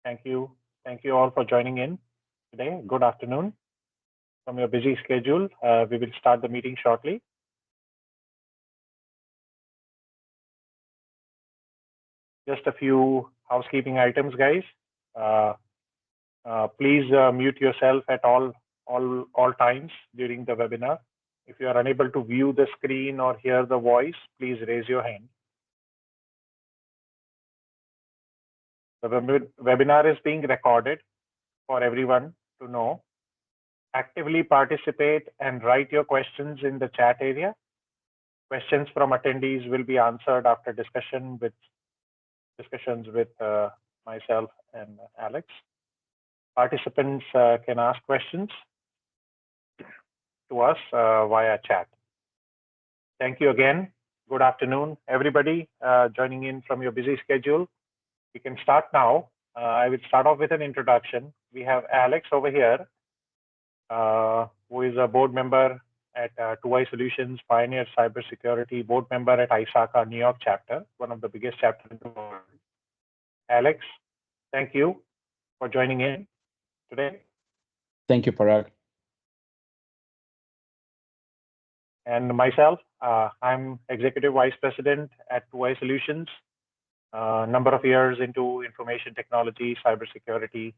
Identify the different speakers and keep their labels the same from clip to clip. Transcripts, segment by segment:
Speaker 1: Thank you. Thank you all for joining in today. Good afternoon. From your busy schedule, we will start the meeting shortly. Just a few housekeeping items, guys. Please mute yourself at all times during the webinar. If you are unable to view the screen or hear the voice, please raise your hand. The webinar is being recorded for everyone to know. Actively participate and write your questions in the chat area. Questions from attendees will be answered after discussions with myself and Alex. Participants can ask questions to us via chat. Thank you again. Good afternoon, everybody joining in from your busy schedule. We can start now. I will start off with an introduction. We have Alex over here, who is a board member at 2i Solutions, Pioneer CyberSecurity, board member at ISACA New York chapter, one of the biggest chapters in the world. Alex, thank you for joining in today.
Speaker 2: Thank you, Parag.
Speaker 1: And myself, I'm Executive Vice President at 2i Solutions, a number of years into information technology, cybersecurity,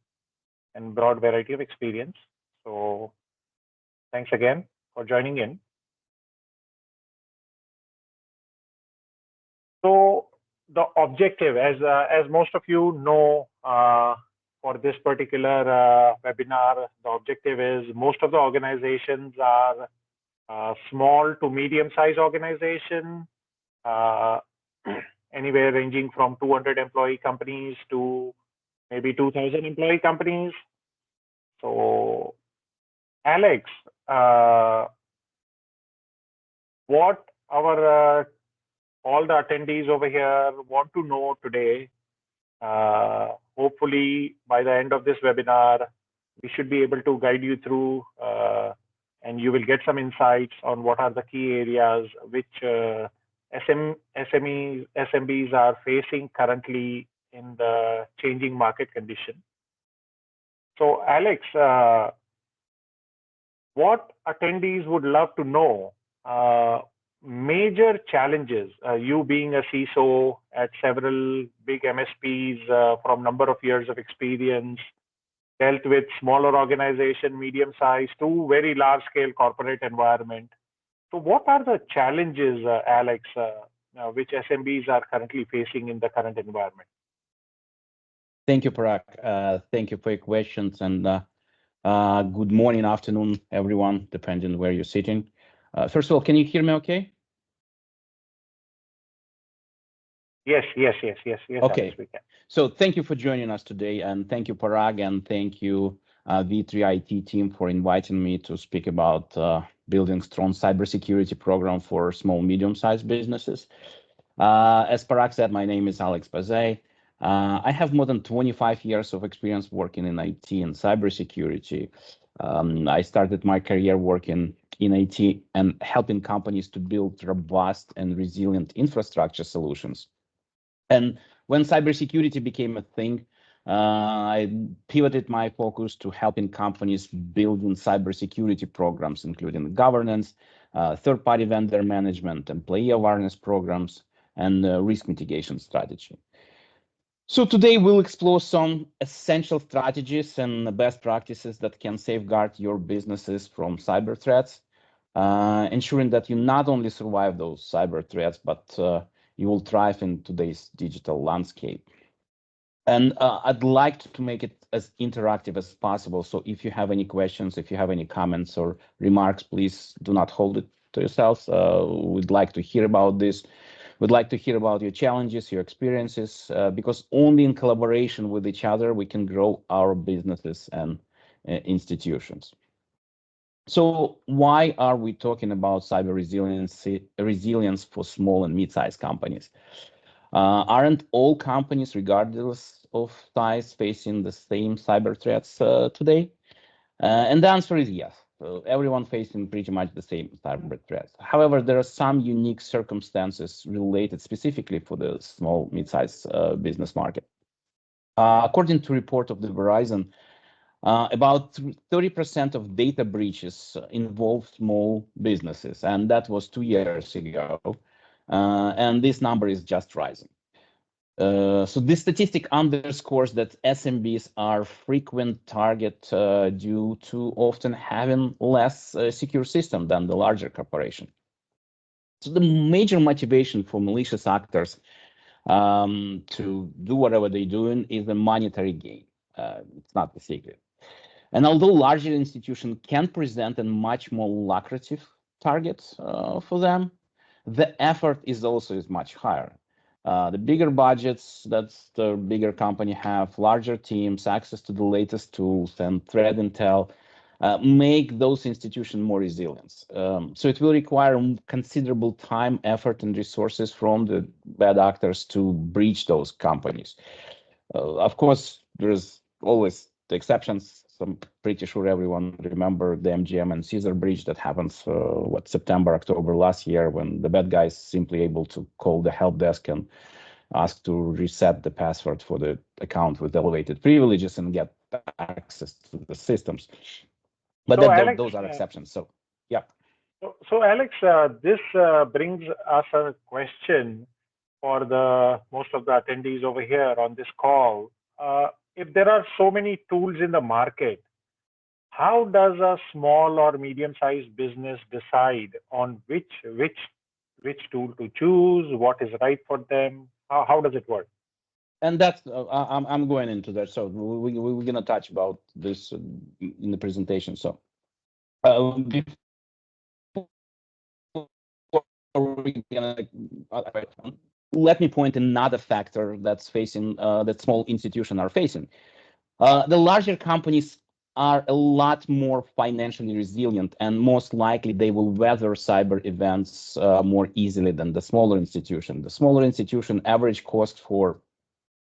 Speaker 1: and broad variety of experience. So thanks again for joining in. So the objective, as most of you know, for this particular webinar, the objective is most of the organizations are small to medium-sized organization, anywhere ranging from 200 employee companies to maybe 2,000 employee companies. So, Alex, what our all the attendees over here want to know today, hopefully by the end of this webinar, we should be able to guide you through and you will get some insights on what are the key areas which SMEs, SMBs are facing currently in the changing market condition. So Alex, what attendees would love to know, major challenges, you being a CISO at several big MSPs from number of years of experience, dealt with smaller organization, medium size to very large scale corporate environment. So what are the challenges, Alex, which SMBs are currently facing in the current environment?
Speaker 2: Thank you, Parag. Thank you for your questions, and good morning, afternoon, everyone, depending on where you're sitting. First of all, can you hear me okay?
Speaker 1: Yes.
Speaker 2: Okay. We can. So thank you for joining us today, and thank you, Parag, and thank you, V3IT team, for inviting me to speak about building strong cybersecurity program for small, medium-sized businesses. As Parag said, my name is Alex Bazay. I have more than 25 years of experience working in IT and cybersecurity. I started my career working in IT and helping companies to build robust and resilient infrastructure solutions. And when cybersecurity became a thing, I pivoted my focus to helping companies building cybersecurity programs, including governance, third-party vendor management, employee awareness programs, and risk mitigation strategy. So today we'll explore some essential strategies and best practices that can safeguard your businesses from cyber threats, ensuring that you not only survive those cyber threats, but you will thrive in today's digital landscape. And I'd like to make it as interactive as possible. So if you have any questions, if you have any comments or remarks, please do not hold it to yourselves. We'd like to hear about this. We'd like to hear about your challenges, your experiences, because only in collaboration with each other we can grow our businesses and institutions. So why are we talking about cyber resilience for small and mid-sized companies? Aren't all companies, regardless of size, facing the same cyber threats today? And the answer is yes. Everyone facing pretty much the same cyber threats. However, there are some unique circumstances related specifically for the small, mid-sized business market. According to a report of the Verizon, about 30% of data breaches involve small businesses, and that was 2 years ago. And this number is just rising. So this statistic underscores that SMBs are frequent target due to often having less secure system than the larger corporation. So the major motivation for malicious actors to do whatever they're doing is the monetary gain. It's not the secret. And although larger institutions can present a much more lucrative target for them, the effort is also much higher. The bigger budgets that the bigger company have, larger teams, access to the latest tools and threat intel, make those institutions more resilient. So it will require considerable time, effort, and resources from the bad actors to breach those companies. Of course, there's always the exceptions. I'm pretty sure everyone remember the MGM and Caesar breach that happens, September, October last year, when the bad guys simply able to call the help desk and ask to reset the password for the account with elevated privileges and get access to the systems. But
Speaker 1: so Alex,
Speaker 2: those are exceptions. So, yeah.
Speaker 1: So Alex, this brings us a question for the most of the attendees over here on this call. If there are so many tools in the market, how does a small or medium-sized business decide on which tool to choose? What is right for them? How does it work?
Speaker 2: And that's I'm going into that. So we're gonna touch about this in the presentation. So let me point another factor that's facing that small institutions are facing. The larger companies are a lot more financially resilient, and most likely they will weather cyber events more easily than the smaller institution. The smaller institution average cost for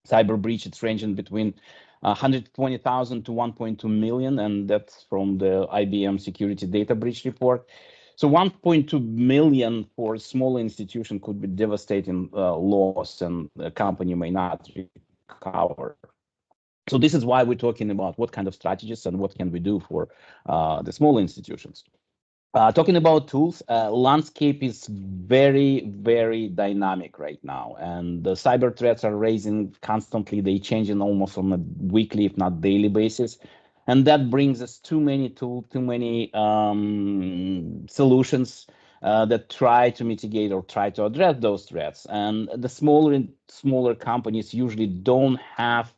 Speaker 2: cyber breach, it's ranging between 120,000 to 1.2 million, and that's from the IBM security data breach report. So 1.2 million for a small institution could be devastating loss, and the company may not recover. So this is why we're talking about what kind of strategies and what can we do for the small institutions. Talking about tools, landscape is very, very dynamic right now, and the cyber threats are rising constantly. They changing almost on a weekly, if not daily basis, and that brings us too many tools, too many solutions that try to mitigate or try to address those threats. And the smaller companies usually don't have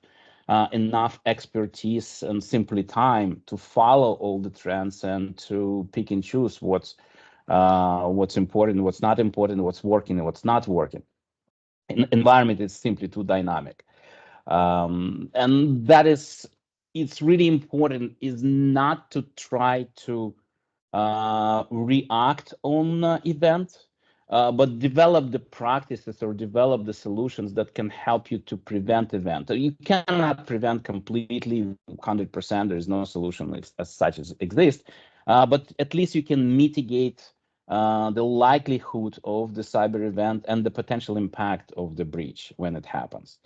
Speaker 2: enough expertise and simply time to follow all the trends and to pick and choose what's important, what's not important, what's working and what's not working. Environment is simply too dynamic, and that is, it's really important is not to try to react on events, but develop the practices or develop the solutions that can help you to prevent event. You cannot prevent completely 100%. There is no solution as such as exists, but at least you can mitigate the likelihood of the cyber event and the potential impact of the breach when it happens.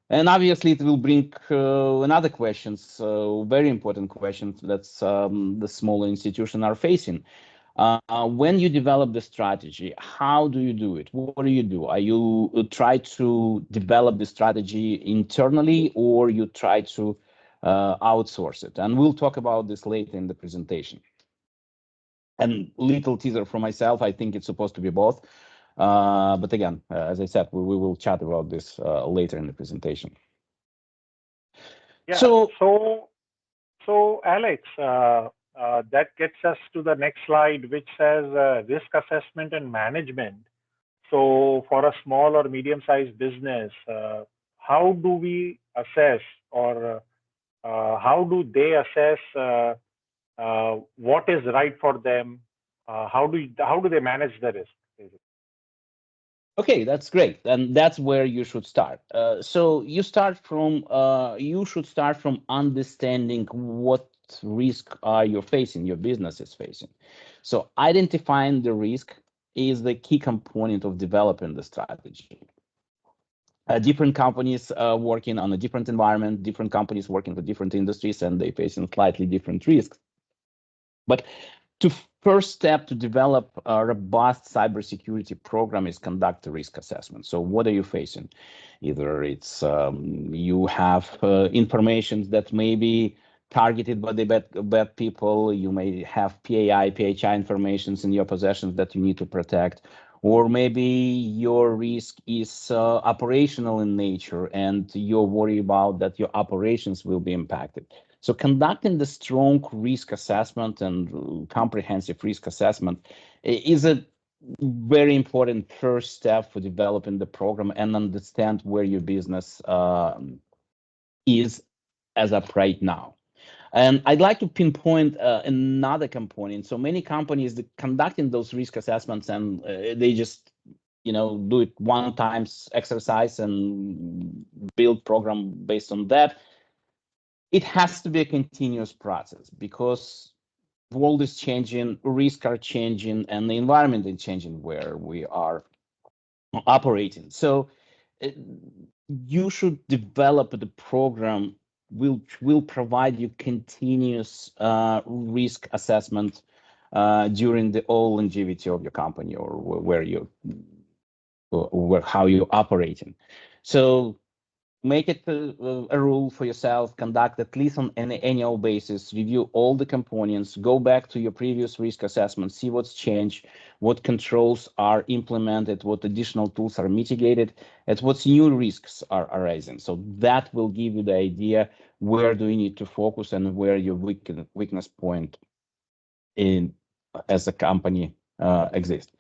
Speaker 2: And obviously, it will bring another questions, very important questions that the smaller institutions are facing. When you develop the strategy, how do you do it? What do you do? Are you try to develop the strategy internally, or you try to outsource it? And we'll talk about this later in the presentation. And little teaser for myself, I think it's supposed to be both. But again, as I said, we will chat about this later in the presentation.
Speaker 1: Yeah. So Alex, that gets us to the next slide, which says risk assessment and management. So for a small or medium-sized business, how do we assess, or how do they assess what is right for them? How do they manage the risk?
Speaker 2: Okay, that's great, and that's where you should start. So you should start from understanding what risk are you facing, your business is facing. So identifying the risk is the key component of developing the strategy. different companies working on a different environment, different companies working for different industries, and they facing slightly different risks. But the first step to develop a robust cybersecurity program is conduct a risk assessment. So what are you facing? Either it's you have information that may be targeted by the bad people, you may have PHI information in your possessions that you need to protect, or maybe your risk is operational in nature and you're worried about that your operations will be impacted. So conducting the strong risk assessment and comprehensive risk assessment is a very important first step for developing the program and understand where your business is as of right now. And I'd like to pinpoint another component. So many companies conducting those risk assessments and they just do it one time exercise and build program based on that. It has to be a continuous process because the world is changing, risks are changing, and the environment is changing where we are operating. So you should develop the program which will provide you continuous risk assessment during the whole longevity of your company or where you or how you're operating. So make it a rule for yourself, conduct at least on an annual basis, review all the components, go back to your previous risk assessment, see what's changed, what controls are implemented, what additional tools are mitigated, and what new risks are arising. So that will give you the idea where do you need to focus and where your weakness point in as a company exists.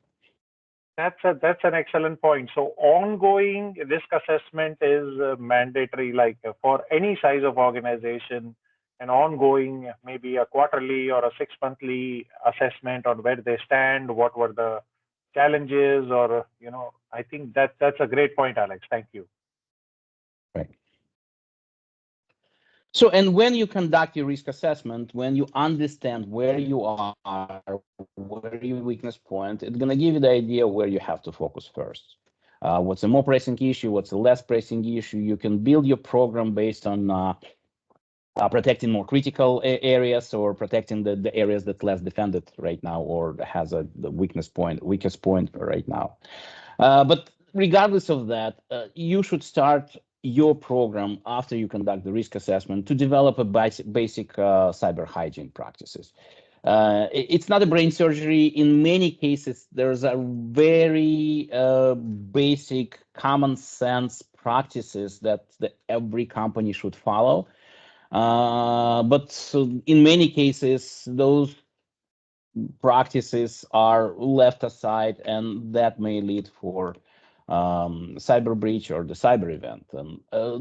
Speaker 1: That's an excellent point. So ongoing risk assessment is mandatory, like for any size of organization, an ongoing, maybe a quarterly or a 6-monthly assessment on where they stand, what were the challenges, or I think that's a great point, Alex. Thank you.
Speaker 2: Right. So, and when you conduct your risk assessment, when you understand where you are, where your weakness point, it's going to give you the idea where you have to focus first. What's a more pressing issue? What's a less pressing issue? You can build your program based on protecting more critical areas or protecting the areas that less defended right now or has the weakest point right now. But regardless of that, you should start your program after you conduct the risk assessment to develop a basic cyber hygiene practices. It's not a brain surgery. In many cases, there's a very basic common sense practices that every company should follow. But in many cases, those practices are left aside, and that may lead for cyber breach or the cyber event. And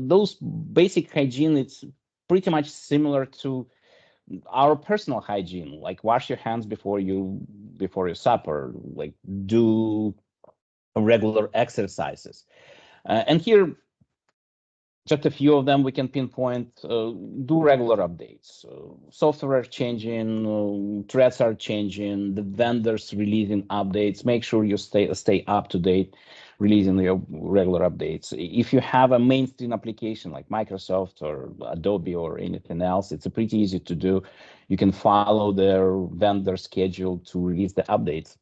Speaker 2: those basic hygiene, it's pretty much similar to our personal hygiene, like wash your hands before you supper, like do regular exercises. And here, just a few of them we can pinpoint. Do regular updates. Software changing, threats are changing, the vendors releasing updates. Make sure you stay up to date, releasing your regular updates. If you have a mainstream application like Microsoft or Adobe or anything else, it's pretty easy to do. You can follow their vendor schedule to release the updates.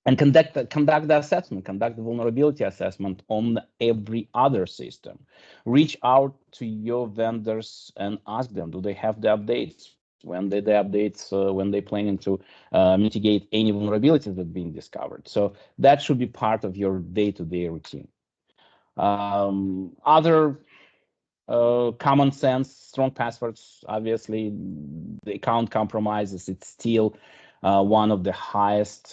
Speaker 2: And conduct the assessment, conduct the vulnerability assessment on every other system. Reach out to your vendors and ask them, do they have the updates? When they when they planning to mitigate any vulnerabilities that have been discovered. So that should be part of your day-to-day routine. Other common sense, strong passwords, obviously, the account compromises, it's still one of the highest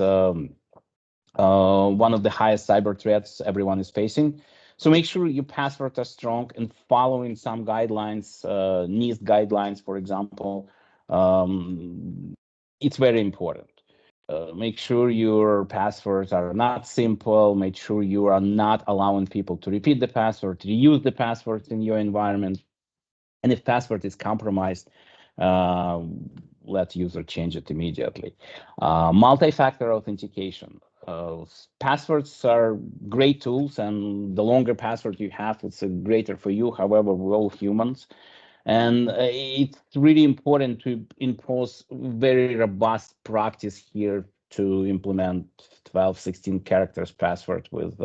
Speaker 2: cyber threats everyone is facing. So make sure your passwords are strong and following some guidelines, NIST guidelines, for example. It's very important. Make sure your passwords are not simple. Make sure you are not allowing people to repeat the password, to reuse the passwords in your environment. And if password is compromised, let user change it immediately. Multi-factor authentication. Passwords are great tools, and the longer password you have, it's greater for you. However, we're all humans. And it's really important to impose very robust practice here to implement 12, 16 characters password with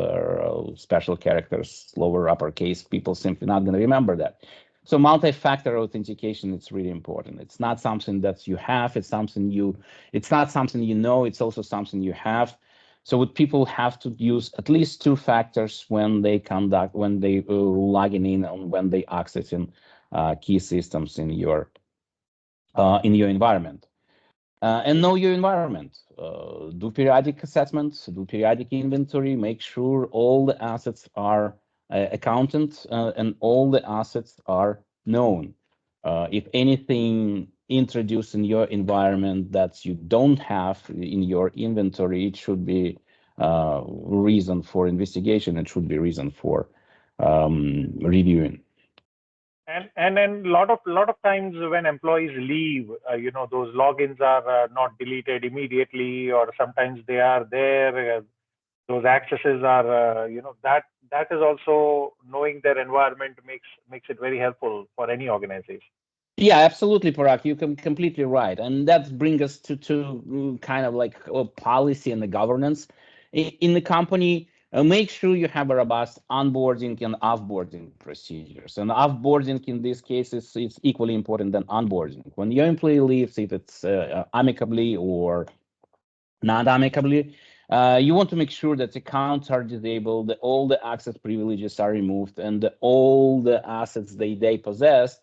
Speaker 2: special characters, lower uppercase. People simply not going to remember that. So multi-factor authentication, it's really important. It's not something that you have, it's not something you know, it's also something you have. So what people have to use at least 2 factors when they logging in and when they accessing key systems in your environment. And know your environment. Do periodic assessments, do periodic inventory, make sure all the assets are accounted and all the assets are known. If anything introduced in your environment that you don't have in your inventory, it should be reason for investigation. It should be reason for reviewing.
Speaker 1: And then lot of times when employees leave, those logins are not deleted immediately, or sometimes they are there. Those accesses are, that is also knowing their environment makes it very helpful for any organization.
Speaker 2: Yeah, absolutely, Parag. You're completely right, and that brings us to kind of like a policy and the governance in the company. Make sure you have a robust onboarding and offboarding procedures. And offboarding in this case is equally important than onboarding. When your employee leaves, if it's amicably or not amicably, you want to make sure that accounts are disabled, that all the access privileges are removed, and that all the assets they possess,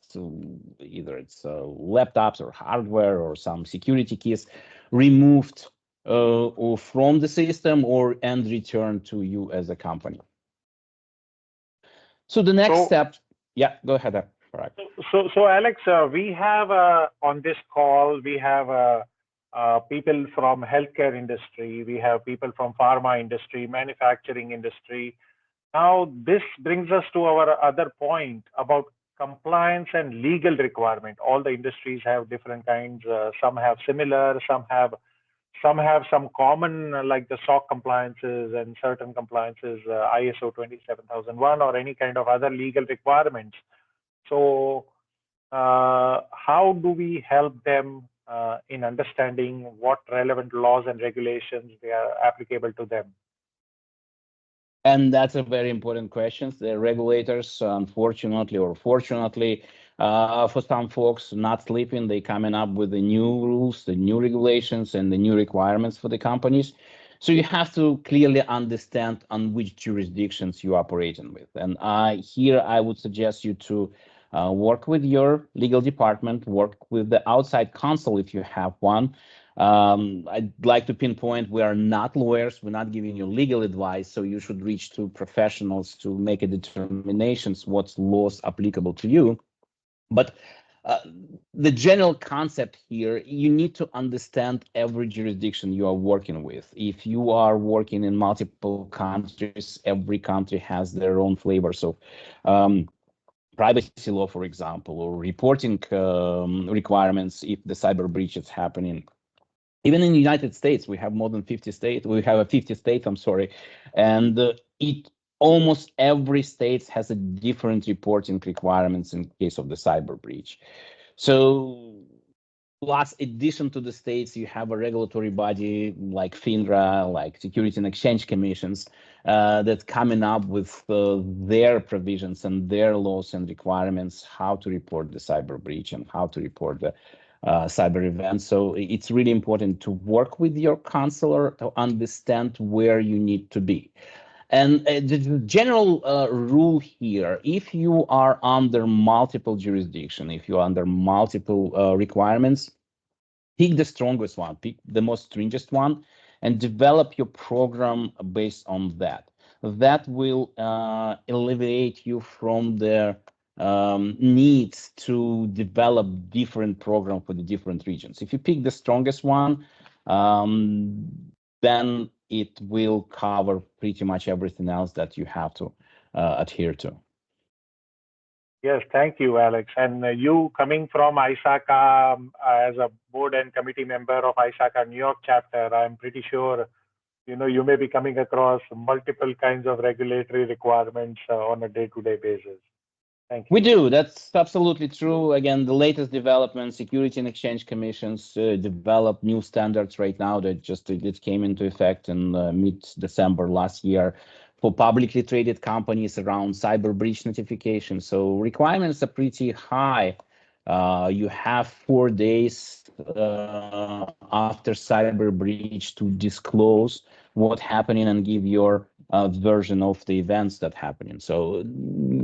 Speaker 2: either it's laptops or hardware or some security keys, removed or from the system and returned to you as a company. So the next step, yeah, go ahead.
Speaker 1: So Alex, we have on this call, we have people from healthcare industry, we have people from pharma industry, manufacturing industry. Now, this brings us to our other point about compliance and legal requirement. All the industries have different kinds. Some have similar, some have some common, like the SOC compliances and certain compliances, ISO 27001 or any kind of other legal requirements. So how do we help them in understanding what relevant laws and regulations they are applicable to them?
Speaker 2: And that's a very important question. The regulators, unfortunately or fortunately, for some folks not sleeping, they coming up with the new rules, the new regulations, and the new requirements for the companies. So you have to clearly understand on which jurisdictions you're operating with. And here I would suggest you to work with your legal department, work with the outside counsel if you have one. I'd like to pinpoint we are not lawyers, we're not giving you legal advice, so you should reach to professionals to make a determinations what's laws applicable to you. But the general concept here, you need to understand every jurisdiction you are working with. If you are working in multiple countries, every country has their own flavors of privacy law, for example, or reporting requirements if the cyber breach is happening. Even in the United States, we have more than 50 states. We have 50 states, I'm sorry. And almost every state has a different reporting requirements in case of the cyber breach. So plus addition to the states, you have a regulatory body like FINRA, like Security and Exchange Commissions, that's coming up with their provisions and their laws and requirements, how to report the cyber breach and how to report the cyber events. So it's really important to work with your counselor to understand where you need to be. And the general rule here, if you are under multiple jurisdiction, if you're under multiple requirements, pick the strongest one, pick the most stringent one, and develop your program based on that. That will alleviate you from the needs to develop different program for the different regions. If you pick the strongest one, then it will cover pretty much everything else that you have to adhere to.
Speaker 1: Yes, thank you, Alex. And you coming from ISACA as a board and committee member of ISACA New York chapter, I'm pretty sure you may be coming across multiple kinds of regulatory requirements on a day-to-day basis. Thank you.
Speaker 2: We do. That's absolutely true. Again, the latest development, Security and Exchange Commissions develop new standards right now that it came into effect in mid-December last year for publicly traded companies around cyber breach notification. So requirements are pretty high. You have 4 days after cyber breach to disclose what's happening and give your version of the events that happening. So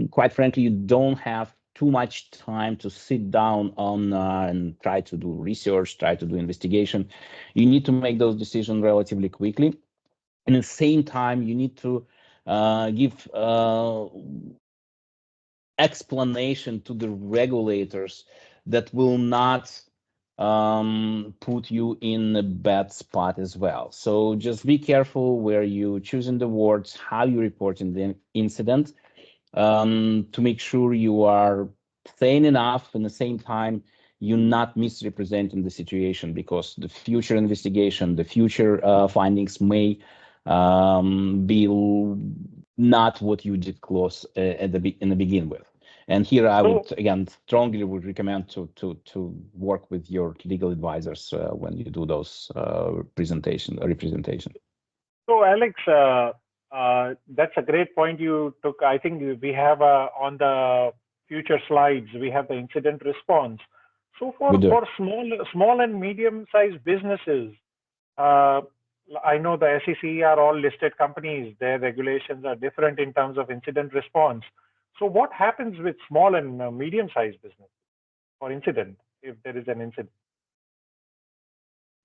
Speaker 2: quite frankly, you don't have too much time to sit down on and try to do research, try to do investigation. You need to make those decisions relatively quickly. And at the same time, you need to give explanation to the regulators that will not put you in a bad spot as well. So just be careful where you choosing the words, how you reporting the incident, to make sure you are sane enough. And at the same time, you're not misrepresenting the situation, because the future investigation, the future findings may be not what you disclose in the begin with. And here I would, again, strongly would recommend to work with your legal advisors when you do those representation.
Speaker 1: So Alex, that's a great point you took. I think we have on the future slides, we have the incident response. So for small and medium-sized businesses, I know the SEC are all listed companies. Their regulations are different in terms of incident response. So what happens with small and medium-sized business for incident, if there is an incident?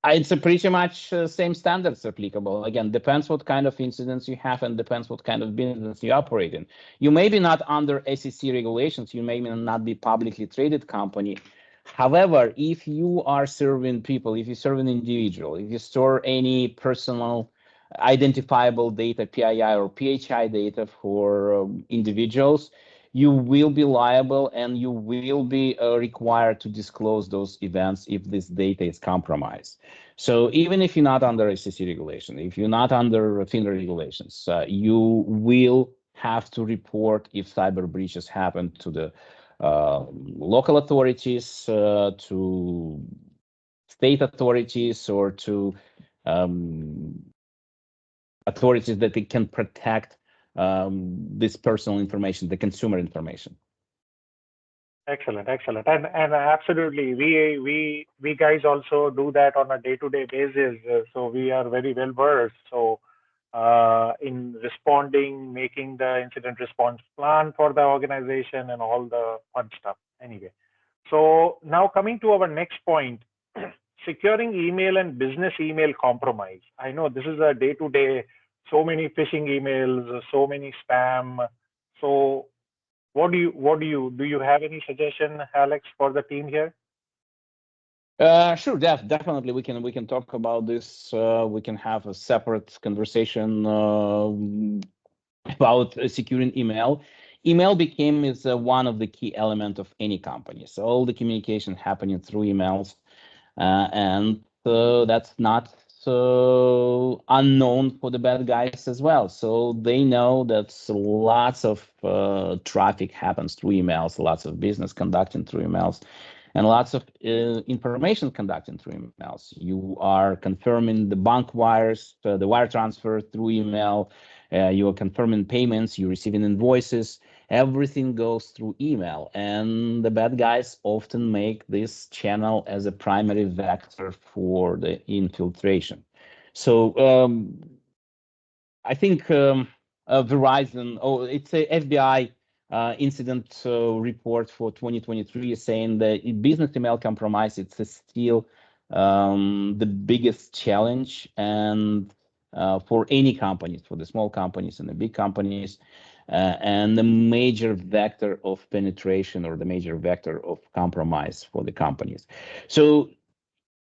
Speaker 2: It's a pretty much same standards applicable. Again, depends what kind of incidents you have and depends what kind of business you operate in. You may be not under SEC regulations. You may not be publicly traded company. However, if you are serving people, if you serve an individual, if you store any personal identifiable data, PII or PHI data for individuals, you will be liable and you will be required to disclose those events if this data is compromised. So even if you're not under SEC regulation, if you're not under FINRA regulations, you will have to report if cyber breaches happen to the local authorities, to state authorities, or to authorities that they can protect this personal information, the consumer information.
Speaker 1: Excellent, excellent, and absolutely, we guys also do that on a day-to-day basis. So we are very well versed. So in responding, making the incident response plan for the organization, and all the fun stuff. Anyway, so now coming to our next point, securing email and business email compromise. I know this is a day-to-day. So many phishing emails, so many spam. So what do you have any suggestion, Alex, for the team here?
Speaker 2: Sure, definitely. We can talk about this. We can have a separate conversation about securing email. Email became one of the key elements of any company. So all the communication happening through emails, and that's not unknown for the bad guys as well. So they know that lots of traffic happens through emails, lots of business conducting through emails, and lots of information conducting through emails. You are confirming the bank wires, the wire transfer through email. You are confirming payments. You're receiving invoices. Everything goes through email, and the bad guys often make this channel as a primary vector for the infiltration. So I think Verizon, it's a FBI incident report for 2023 is saying that business email compromise, it's still the biggest challenge, and for any companies, for the small companies and the big companies, and the major vector of penetration, or the major vector of compromise for the companies. So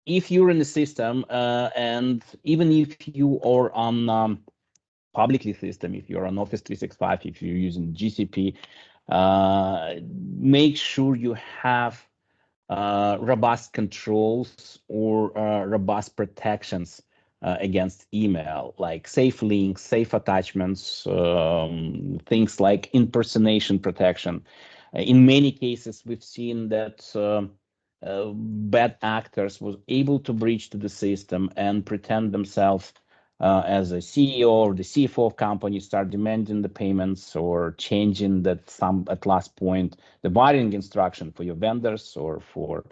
Speaker 2: if you're in the system, and even if you are on publicly system, if you're on Office 365, if you're using GCP, make sure you have robust controls or robust protections against email, like safe links, safe attachments, things like impersonation protection. In many cases, we've seen that bad actors was able to breach to the system and pretend themselves as a CEO or the CFO of company, start demanding the payments or changing that some at last point the buying instruction for your vendors or for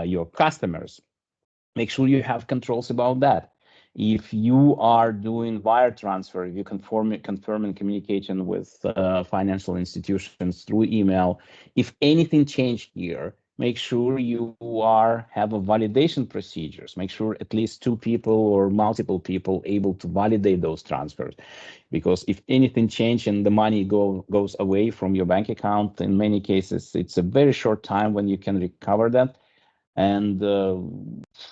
Speaker 2: your customers. Make sure you have controls about that. If you are doing wire transfer, if you confirming communication with financial institutions through email, if anything changed here, make sure you have a validation procedures. Make sure at least 2 people or multiple people able to validate those transfers. Because if anything changes and the money goes away from your bank account, in many cases, it's a very short time when you can recover that. And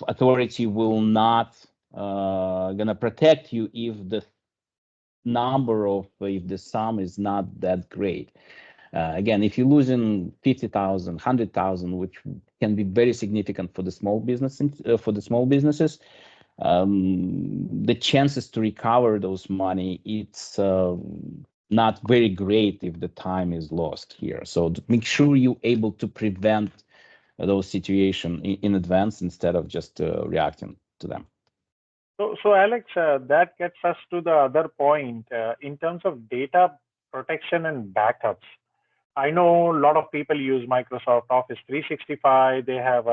Speaker 2: authority will not gonna protect you if the sum is not that great. Again, if you're losing 50,000, 100,000, which can be very significant for the small businesses, the chances to recover those money, it's not very great if the time is lost here. So make sure you're able to prevent those situations in advance instead of just reacting to them.
Speaker 1: So Alex, that gets us to the other point in terms of data protection and backups. I know a lot of people use Microsoft Office 365. They have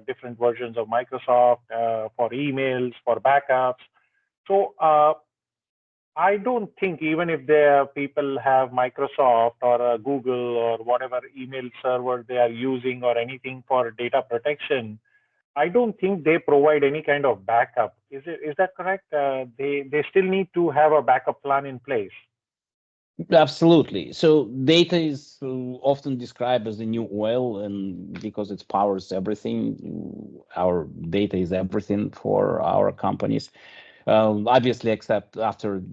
Speaker 1: different versions of Microsoft for emails, for backups. So I don't think even if people have Microsoft or Google or whatever email server they are using or anything for data protection, I don't think they provide any kind of backup. Is that correct? They still need to have a backup plan in place.
Speaker 2: Absolutely. So data is often described as the new oil, and because it powers everything, our data is everything for our companies. Obviously, except after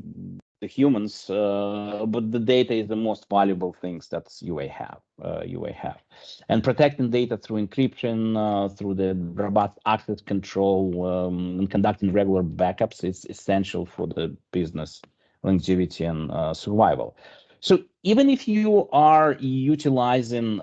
Speaker 2: the humans, but the data is the most valuable things that UA have. And protecting data through encryption, through the robust access control, and conducting regular backups is essential for the business longevity and survival. So even if you are utilizing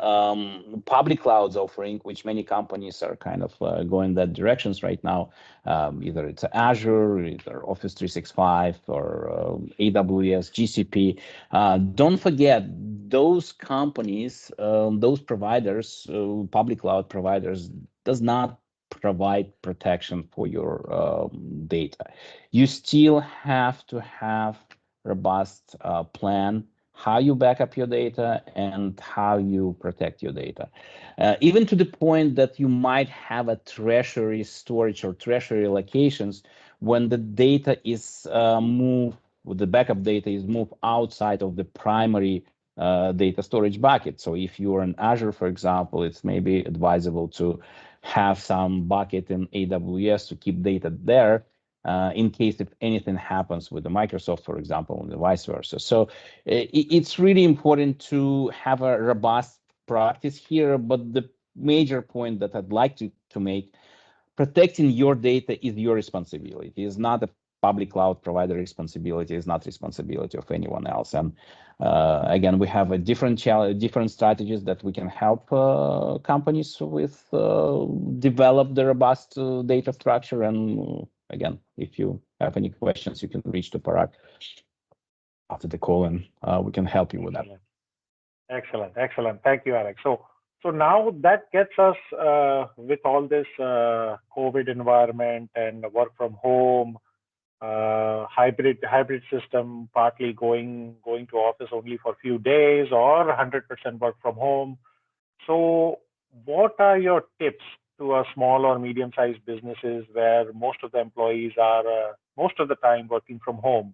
Speaker 2: public clouds offering, which many companies are kind of going that directions right now, either it's Azure, either Office 365 or AWS, GCP, don't forget those companies, those providers, public cloud providers, does not provide protection for your data. You still have to have robust plan how you back up your data and how you protect your data. Even to the point that you might have a treasury storage or treasury locations when the data is moved, the backup data is moved outside of the primary data storage bucket. So if you're in Azure, for example, it's maybe advisable to have some bucket in AWS to keep data there. In case if anything happens with the Microsoft, for example, and the vice versa. So it's really important to have a robust practice here. But the major point that I'd like to make, protecting your data is your responsibility. It is not a public cloud provider responsibility. It's not responsibility of anyone else. And again, we have a different strategies that we can help companies with develop the robust data structure. And again, if you have any questions, you can reach to Parag after the call, and we can help you with that.
Speaker 1: Excellent. Thank you, Alex. So now that gets us with all this COVID environment and work from home, hybrid system, partly going to office only for a few days or 100% work from home. So what are your tips to a small or medium-sized businesses where most of the employees are most of the time working from home?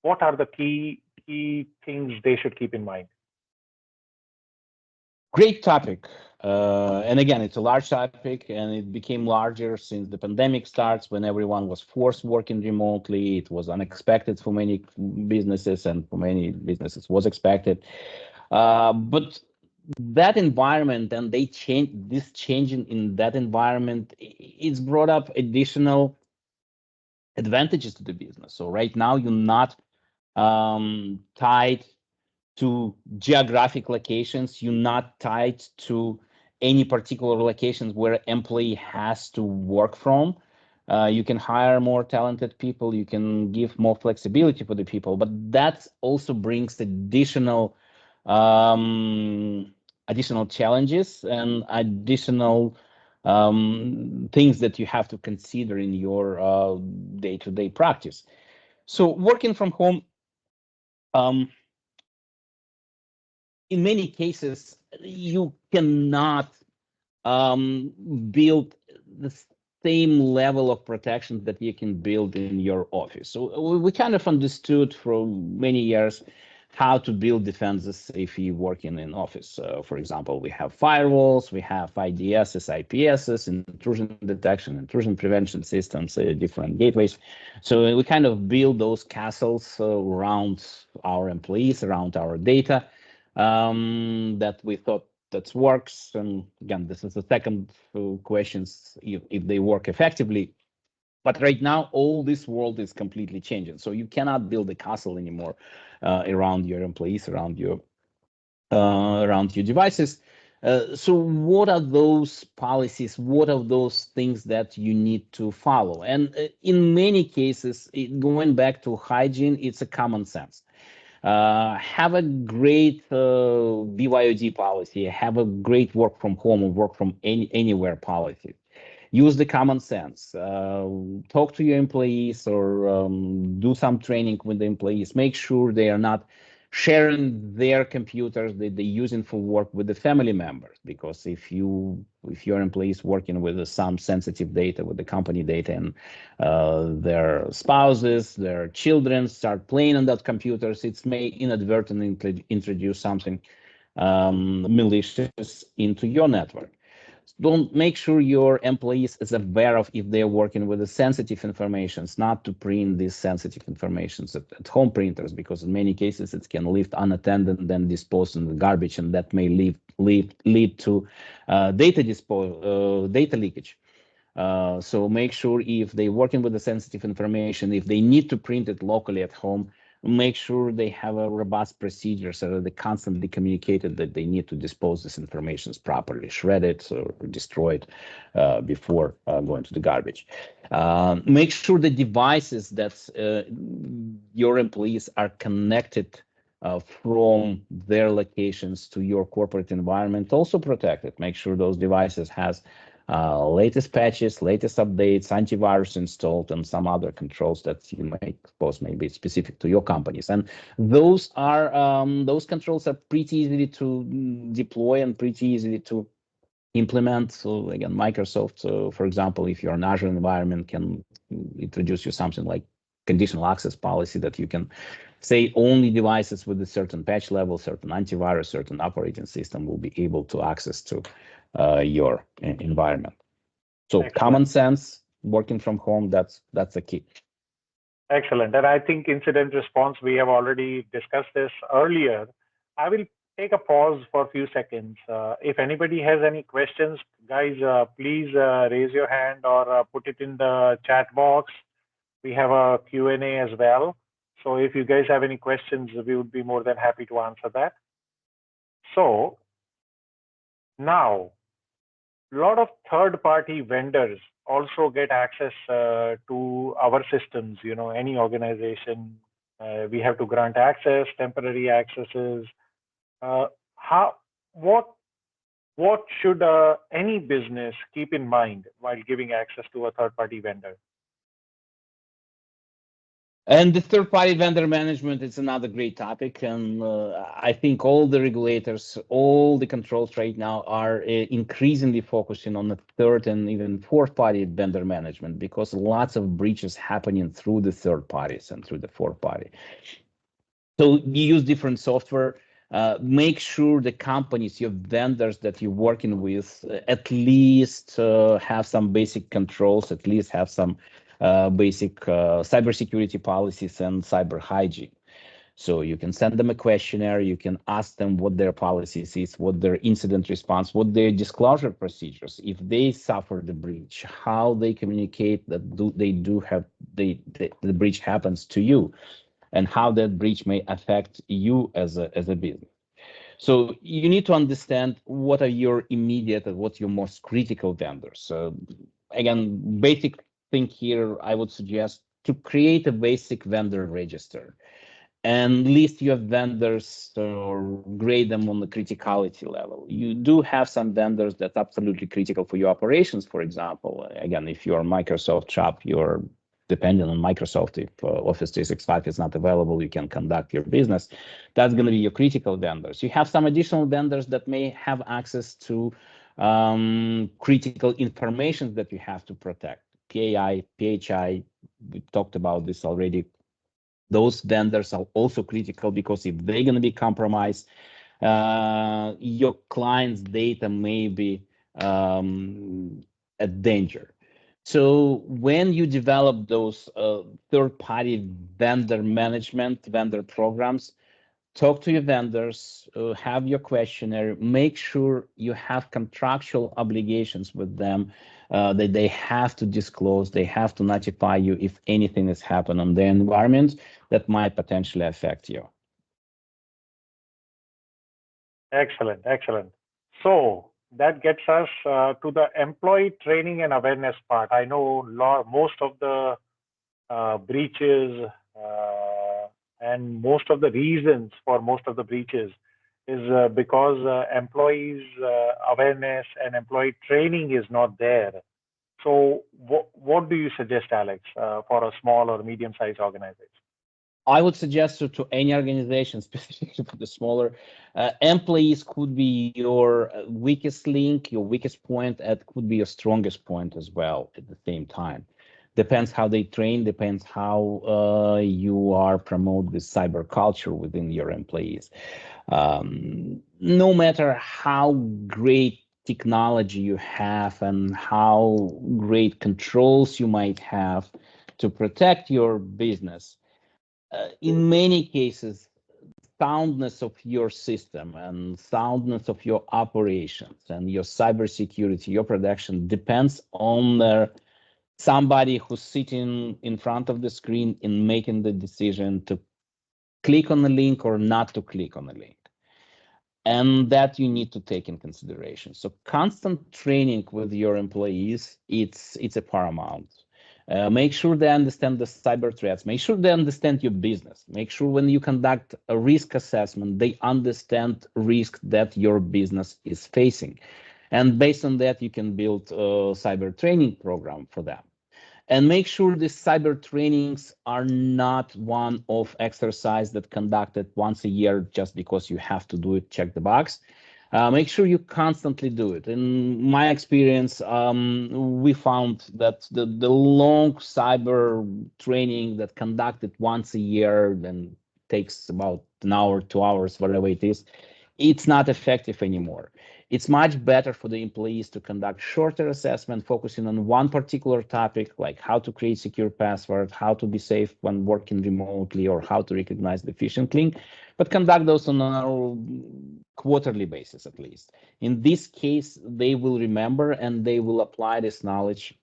Speaker 1: What are the key things they should keep in mind?
Speaker 2: Great topic. And again, it's a large topic, and it became larger since the pandemic starts, when everyone was forced working remotely. It was unexpected for many businesses, and for many businesses was expected. But that environment, and changing in that environment, it's brought up additional advantages to the business. So right now you're not tied to geographic locations. You're not tied to any particular locations where employee has to work from. You can hire more talented people. You can give more flexibility for the people, but that also brings additional challenges and additional things that you have to consider in your day-to-day practice. So working from home, in many cases, you cannot build the same level of protection that you can build in your office. So we kind of understood for many years how to build defenses if you work in office. For example, we have firewalls, we have IDSs, IPSs, intrusion detection, intrusion prevention systems, different gateways. So we kind of build those castles around our employees, around our data, that we thought that works. And again, this is the second questions, if they work effectively. But right now, all this world is completely changing. So you cannot build a castle anymore around your employees, around your devices. So what are those policies? What are those things that you need to follow? And in many cases, going back to hygiene, it's a common sense. Have a great BYOD policy, have a great work from home or work from anywhere policy. Use the common sense. Talk to your employees or do some training with the employees. Make sure they are not sharing their computers that they're using for work with the family members, because if your employees working with some sensitive data, with the company data, and their spouses, their children start playing on that computers, it may inadvertently introduce something malicious into your network. Don't make sure your employees is aware of if they're working with the sensitive informations, not to print these sensitive informations at home printers, because in many cases it can leave unattended and then disposed in the garbage, and that may lead to data leakage. So make sure if they're working with the sensitive information, if they need to print it locally at home, make sure they have a robust procedure so that they constantly communicated that they need to dispose this information properly, shred it or destroy it before going to the garbage. Make sure the devices that your employees are connected from their locations to your corporate environment also protected. Make sure those devices has latest patches, latest updates, antivirus installed, and some other controls that you might suppose may be specific to your companies. And those controls are pretty easy to deploy and pretty easy to implement. So again, Microsoft, for example, if you're in Azure environment, can introduce you something like conditional access policy that you can say only devices with a certain patch level, certain antivirus, certain operating system will be able to access to your environment. So excellent. Common sense, working from home, that's the key.
Speaker 1: Excellent. And I think incident response, we have already discussed this earlier. I will take a pause for a few seconds. If anybody has any questions, guys, please raise your hand or put it in the chat box. We have a Q&A as well. So if you guys have any questions, we would be more than happy to answer that. So now, a lot of third-party vendors also get access to our systems. You know, any organization, we have to grant access, temporary accesses. What should any business keep in mind while giving access to a third-party vendor?
Speaker 2: And the third-party vendor management is another great topic, and I think all the regulators, all the controls right now are increasingly focusing on the third and even fourth-party vendor management, because lots of breaches happening through the third parties and through the fourth party. So you use different software. Make sure the companies, your vendors that you're working with, at least have some basic controls, at least have some basic cybersecurity policies and cyber hygiene. So you can send them a questionnaire, you can ask them what their policies is, what their incident response, what their disclosure procedures, if they suffer the breach, how they communicate that the breach happens to you, and how that breach may affect you as a business. So you need to understand what are your immediate and what's your most critical vendors. So again, basic thing here, I would suggest to create a basic vendor register and list your vendors or grade them on the criticality level. You do have some vendors that are absolutely critical for your operations. For example, again, if you're a Microsoft shop, you're dependent on Microsoft. If Office 365 is not available, you can conduct your business. That's going to be your critical vendors. You have some additional vendors that may have access to critical information that you have to protect. PAI, PHI, we talked about this already. Those vendors are also critical because if they're going to be compromised, your client's data may be at danger. So when you develop those third-party vendor management, vendor programs, talk to your vendors, have your questionnaire, make sure you have contractual obligations with them that they have to disclose, they have to notify you if anything has happened on their environment that might potentially affect you.
Speaker 1: Excellent, excellent. So that gets us to the employee training and awareness part. I know most of the breaches and most of the reasons for most of the breaches is because employees awareness and employee training is not there. So what do you suggest, Alex, for a small or medium-sized organization?
Speaker 2: I would suggest to any organization, specifically for the smaller employees, could be your weakest link, your weakest point, and could be your strongest point as well at the same time. Depends how they train, depends how you are promote this cyber culture within your employees. No matter how great technology you have and how great controls you might have to protect your business, in many cases, soundness of your system and soundness of your operations and your cybersecurity, your production depends on somebody who's sitting in front of the screen and making the decision to click on the link or not to click on the link. And that you need to take in consideration. So constant training with your employees, it's a paramount. Make sure they understand the cyber threats. Make sure they understand your business. Make sure when you conduct a risk assessment, they understand risk that your business is facing. And based on that, you can build a cyber training program for them. And make sure the cyber trainings are not one-off exercise that conducted once a year just because you have to do it, check the box. Make sure you constantly do it. In my experience, we found that the long cyber training that conducted once a year then takes about an hour, 2 hours, whatever it is, it's not effective anymore. It's much better for the employees to conduct shorter assessment, focusing on one particular topic, like how to create secure password, how to be safe when working remotely, or how to recognize the phishing link, but conduct those on a quarterly basis at least. In this case, they will remember and they will apply this knowledge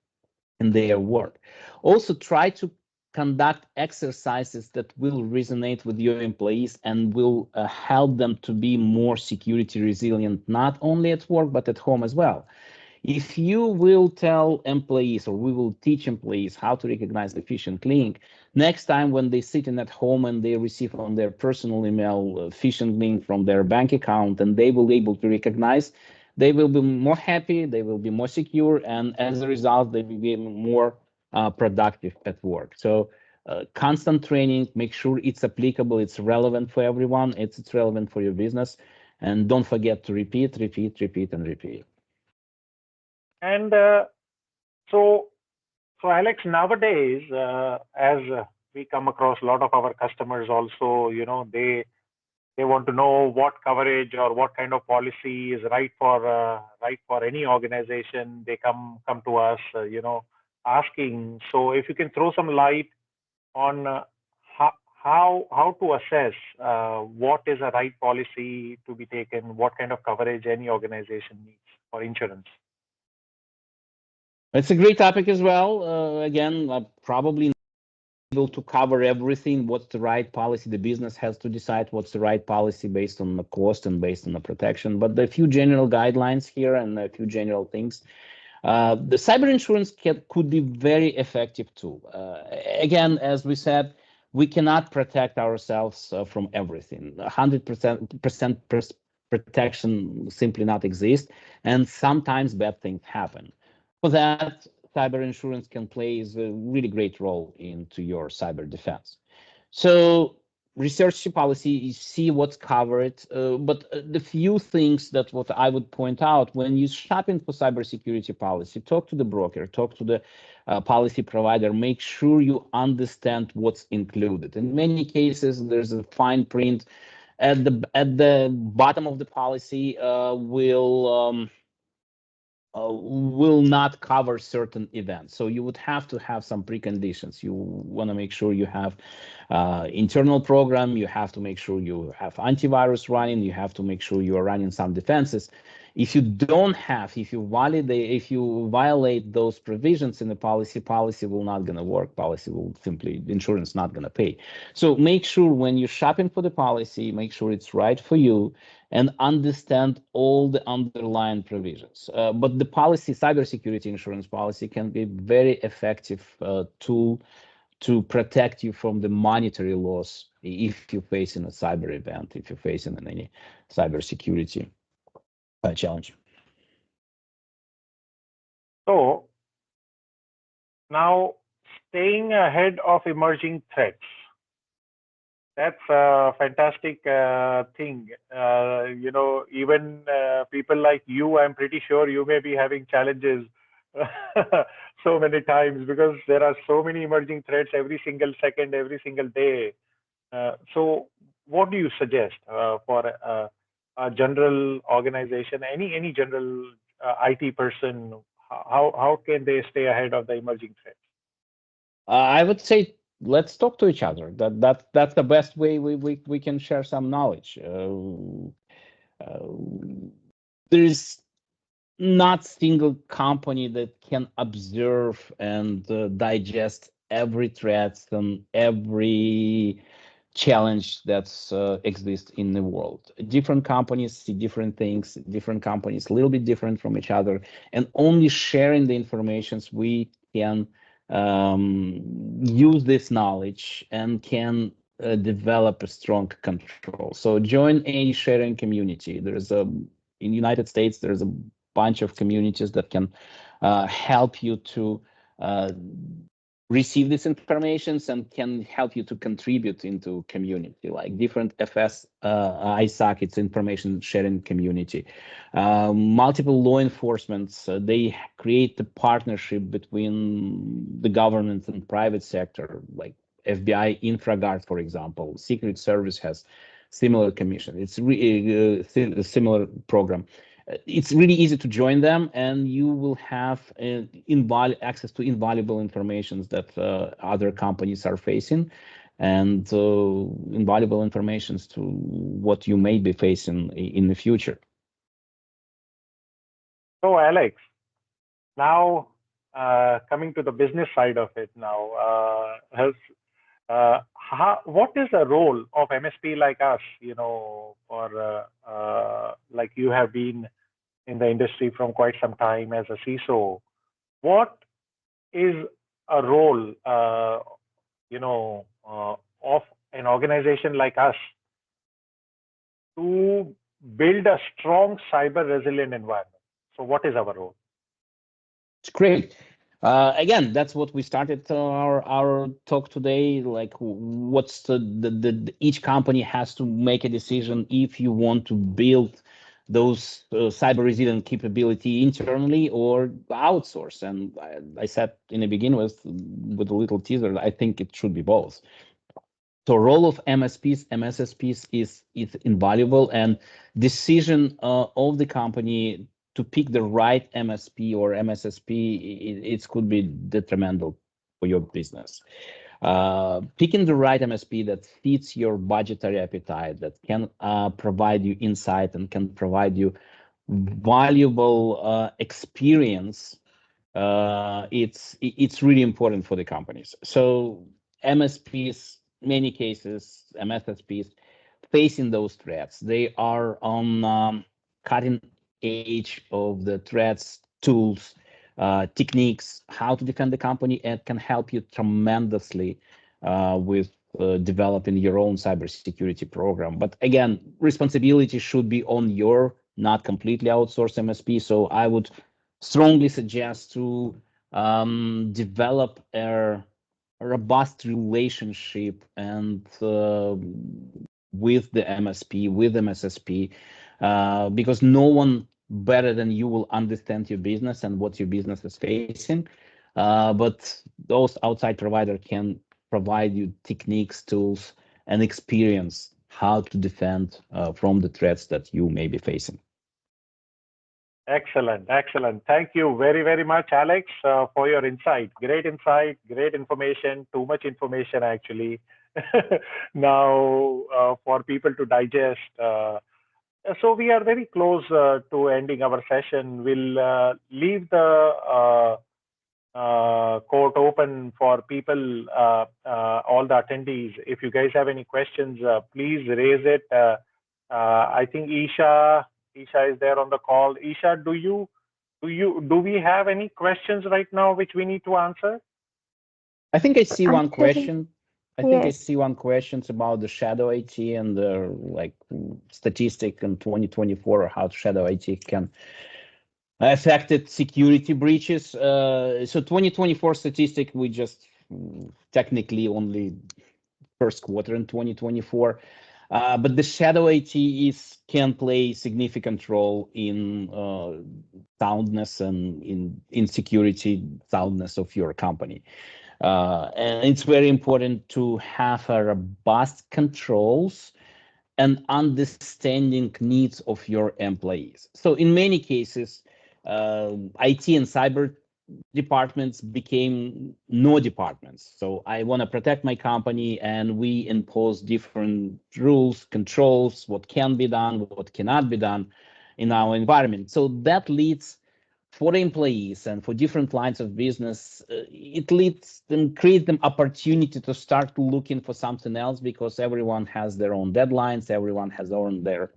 Speaker 2: in their work. Also, try to conduct exercises that will resonate with your employees and will help them to be more security resilient, not only at work, but at home as well. If you will tell employees, or we will teach employees how to recognize the phishing link, next time when they sit in at home and they receive on their personal email a phishing link from their bank account and they will be able to recognize, they will be more happy, they will be more secure, and as a result, they will be more productive at work. So constant training, make sure it's applicable, it's relevant for everyone, it's relevant for your business, and don't forget to repeat, repeat, repeat, and repeat.
Speaker 1: And so Alex, nowadays, as we come across a lot of our customers also, they want to know what coverage or what kind of policy is right for any organization. They come to us, asking. So if you can throw some light on how to assess what is a right policy to be taken, what kind of coverage any organization needs for insurance.
Speaker 2: It's a great topic as well. Again, probably not able to cover everything. What's the right policy? The business has to decide what's the right policy based on the cost and based on the protection. But there are a few general guidelines here and a few general things. The cyber insurance could be very effective tool. Again, as we said, we cannot protect ourselves from everything. 100% protection simply not exist, and sometimes bad things happen. For that, cyber insurance can play a really great role into your cyber defense. So research the policy, see what's covered, but the few things that what I would point out when you're shopping for cybersecurity policy, talk to the broker, talk to the policy provider, make sure you understand what's included. In many cases, there's a fine print at the bottom of the policy will not cover certain events. So you would have to have some preconditions. You want to make sure you have internal program, you have to make sure you have antivirus running, you have to make sure you are running some defenses. If you don't have, if you violate those provisions in the policy will not going to work. Policy will simply, insurance not going to pay. So make sure when you're shopping for the policy, make sure it's right for you and understand all the underlying provisions. But the policy, cybersecurity insurance policy, can be very effective tool to protect you from the monetary loss if you're facing a cyber event, if you're facing any cybersecurity challenge.
Speaker 1: So now, staying ahead of emerging threats. That's a fantastic thing. Even people like you, I'm pretty sure you may be having challenges so many times because there are so many emerging threats every single second, every single day. So what do you suggest for a general organization, any general IT person? How can they stay ahead of the emerging threats?
Speaker 2: I would say let's talk to each other. That's the best way we can share some knowledge. There's not single company that can observe and digest every threat and every challenge that's exists in the world. Different companies see different things, different companies a little bit different from each other, and only sharing the informations we can use this knowledge and can develop a strong control. So join a sharing community. In the United States, there's a bunch of communities that can help you to receive these informations and can help you to contribute into community, like different FS, ISAC, it's information sharing community. Multiple law enforcements, they create the partnership between the government and private sector, like FBI InfraGard, for example. Secret Service has similar commission. It's really a similar program. It's really easy to join them, and you will have access to invaluable information that other companies are facing, and invaluable information to what you may be facing in the future.
Speaker 1: So, Alex, now coming to the business side of it now, what is the role of MSP like us, or like you have been in the industry from quite some time as a CISO? What is a role, of an organization like us to build a strong cyber resilient environment? So what is our role?
Speaker 2: It's great. Again, that's what we started our talk today. Like, what's each company has to make a decision if you want to build those cyber resilient capability internally or outsource. And I said in the beginning with a little teaser, I think it should be both. So role of MSPs, MSSPs is invaluable, and decision of the company to pick the right MSP or MSSP, it could be detrimental for your business. Picking the right MSP that fits your budgetary appetite, that can provide you insight and can provide you valuable experience, it's really important for the companies. So MSPs, many cases, MSSPs, facing those threats, they are on cutting edge of the threats, tools, techniques, how to defend the company, and can help you tremendously with developing your own cybersecurity program. But again, responsibility should be on your not completely outsourced MSP. So I would strongly suggest to develop a robust relationship and with the MSP, with MSSP, because no one better than you will understand your business and what your business is facing. But those outside providers can provide you techniques, tools, and experience how to defend from the threats that you may be facing.
Speaker 1: Excellent, excellent. Thank you very, very much, Alex, for your insight. Great insight, great information, too much information actually. Now, for people to digest. So we are very close to ending our session. We'll leave the court open for people, all the attendees. If you guys have any questions, please raise it. I think Isha is there on the call. Isha, do we have any questions right now which we need to answer?
Speaker 2: I think I see one question. I think I see one question about the shadow IT and the statistic in 2024, how shadow IT can affect security breaches. So 2024 statistic, we just technically only first quarter in 2024. But the shadow IT can play significant role in soundness and in security soundness of your company. And it's very important to have a robust controls and understanding needs of your employees. So in many cases, IT and cyber departments became no departments. So I want to protect my company, and we impose different rules, controls, what can be done, what cannot be done in our environment. So that leads for the employees and for different lines of business, it leads them, creates them opportunity to start looking for something else, because everyone has their own deadlines, everyone has their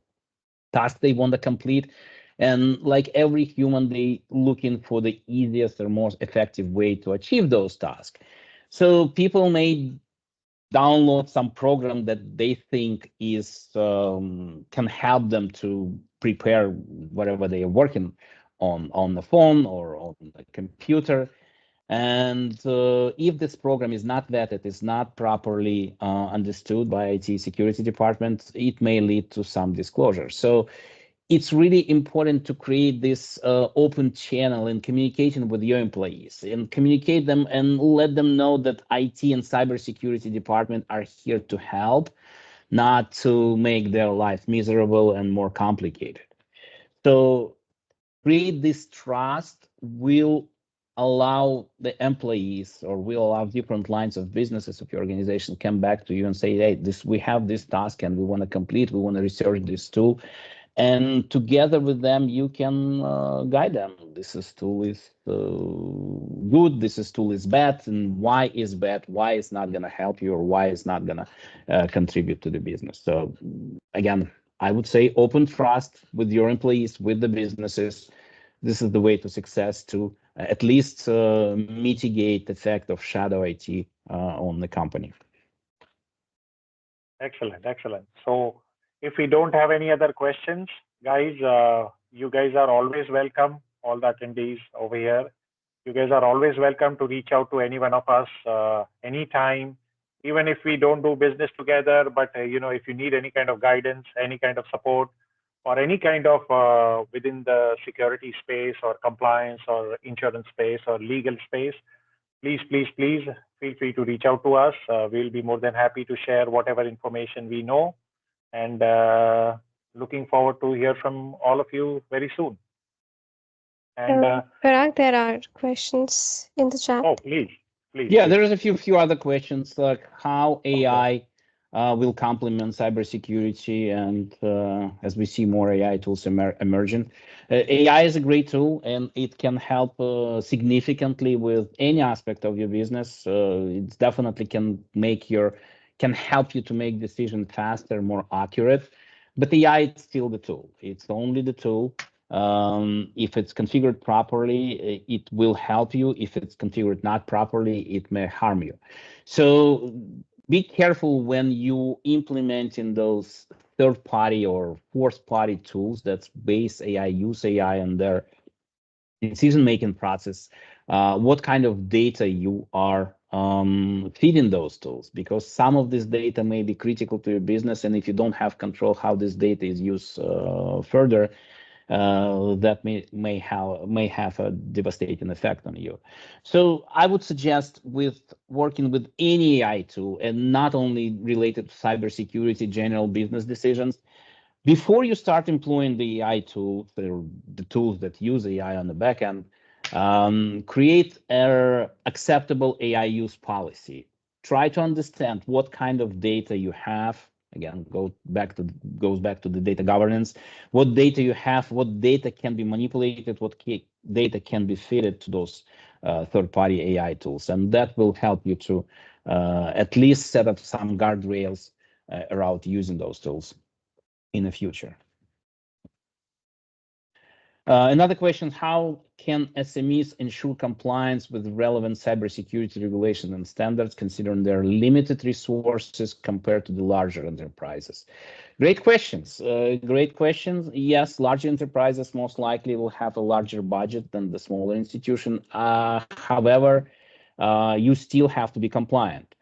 Speaker 2: task they want to complete. And like every human, they looking for the easiest or most effective way to achieve those tasks. So people may download some program that they think is can help them to prepare whatever they are working on the phone or on the computer. And if this program is not vetted, is not properly understood by IT security department, it may lead to some disclosure. So it's really important to create this open channel in communication with your employees and communicate them and let them know that IT and cybersecurity department are here to help, not to make their life miserable and more complicated. So create this trust will allow the employees, or will allow different lines of businesses of your organization come back to you and say, hey, we have this task and we want to complete, we want to research this tool. And together with them, you can guide them. This tool is good, this tool is bad, and why is bad, why it's not going to help you, or why it's not going to contribute to the business. So again, I would say open trust with your employees, with the businesses. This is the way to success, to at least mitigate the effect of shadow IT on the company.
Speaker 1: Excellent, excellent. So if we don't have any other questions, guys, you guys are always welcome, all the attendees over here. You guys are always welcome to reach out to any one of us anytime, even if we don't do business together. But if you need any kind of guidance, any kind of support, or any kind of within the security space or compliance or insurance space or legal space, please feel free to reach out to us. We'll be more than happy to share whatever information we know, and looking forward to hear from all of you very soon. And
Speaker 3: Parag, there are questions in the chat.
Speaker 1: Oh, please please.
Speaker 2: Yeah, there's a few other questions like how AI
Speaker 1: Okay.
Speaker 2: will complement cybersecurity, and as we see more AI tools emerging. AI is a great tool, and it can help significantly with any aspect of your business. It definitely can help you to make decisions faster, more accurate. But AI is still the tool. It's only the tool. If it's configured properly, it will help you. If it's configured not properly, it may harm you. So be careful when you implement in those third-party or fourth-party tools that's base AI, use AI, and their decision-making process, what kind of data you are feeding those tools, because some of this data may be critical to your business, and if you don't have control how this data is used further, that may have a devastating effect on you. So I would suggest with working with any AI tool, and not only related to cybersecurity, general business decisions, before you start employing the AI tools, the tools that use AI on the back end, create an acceptable AI use policy. Try to understand what kind of data you have. Again, goes back to the data governance. What data you have, what data can be manipulated, what data can be fed to those third-party AI tools, and that will help you to at least set up some guardrails around using those tools in the future. Another question, how can SMEs ensure compliance with relevant cybersecurity regulations and standards, considering their limited resources compared to the larger enterprises? Great questions. Great questions. Yes, large enterprises most likely will have a larger budget than the smaller institution. However, you still have to be compliant.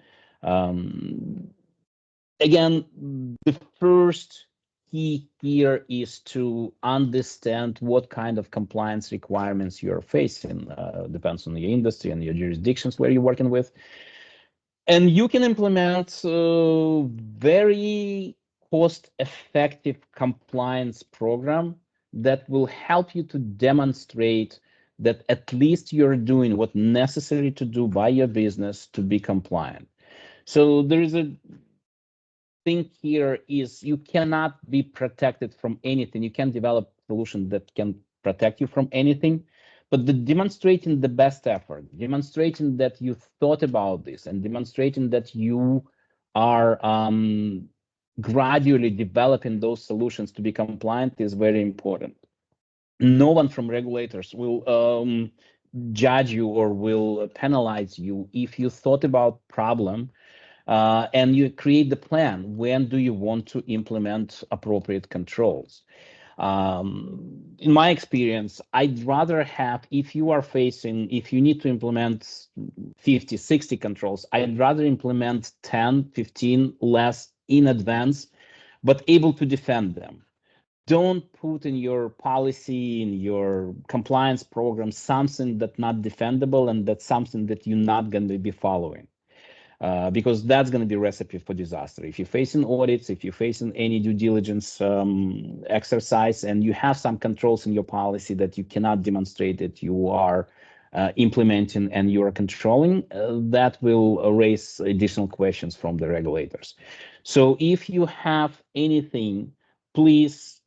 Speaker 2: Again, the first key here is to understand what kind of compliance requirements you're facing. Depends on the industry and your jurisdictions where you're working with. And you can implement very cost-effective compliance program that will help you to demonstrate that at least you're doing what's necessary to do by your business to be compliant. So there is a thing here is you cannot be protected from anything. You can develop a solution that can protect you from anything, but demonstrating the best effort, demonstrating that you thought about this, and demonstrating that you are gradually developing those solutions to be compliant is very important. No one from regulators will judge you or will penalize you if you thought about problem and you create the plan. When do you want to implement appropriate controls? In my experience, I'd rather have, if you need to implement 50, 60 controls, I'd rather implement 10, 15 less in advance, but able to defend them. Don't put in your policy, in your compliance program, something that's not defendable and that's something that you're not going to be following. Because that's going to be a recipe for disaster. If you're facing audits, if you're facing any due diligence exercise, and you have some controls in your policy that you cannot demonstrate that you are implementing and you are controlling, that will raise additional questions from the regulators. So if you have anything, please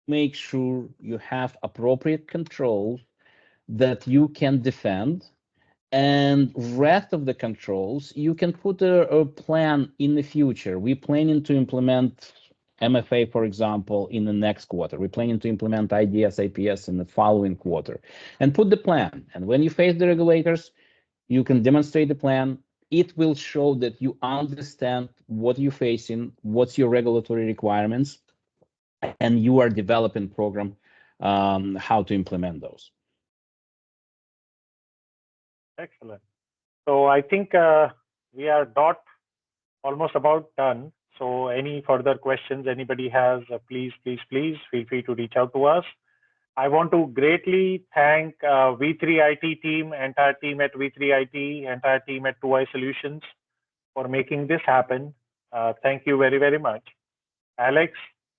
Speaker 2: make sure you have appropriate controls that you can defend. And rest of the controls, you can put a plan in the future. We're planning to implement MFA, for example, in the next quarter. We're planning to implement IDS, IPS in the following quarter, and put the plan. And when you face the regulators, you can demonstrate the plan. It will show that you understand what you're facing, what's your regulatory requirements, and you are developing program how to implement those.
Speaker 1: Excellent. So I think we are almost about done. So any further questions anybody has, please feel free to reach out to us. I want to greatly thank V3IT team, entire team at V3IT, entire team at 2i Solutions for making this happen. Thank you very, very much. Alex,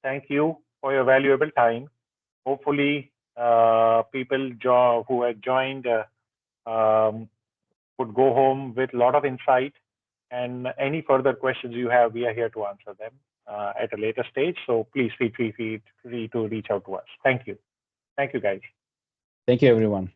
Speaker 1: thank you for your valuable time. Hopefully people who have joined would go home with a lot of insight. And any further questions you have, we are here to answer them at a later stage. So please feel free to reach out to us. Thank you. Thank you, guys.
Speaker 2: Thank you, everyone.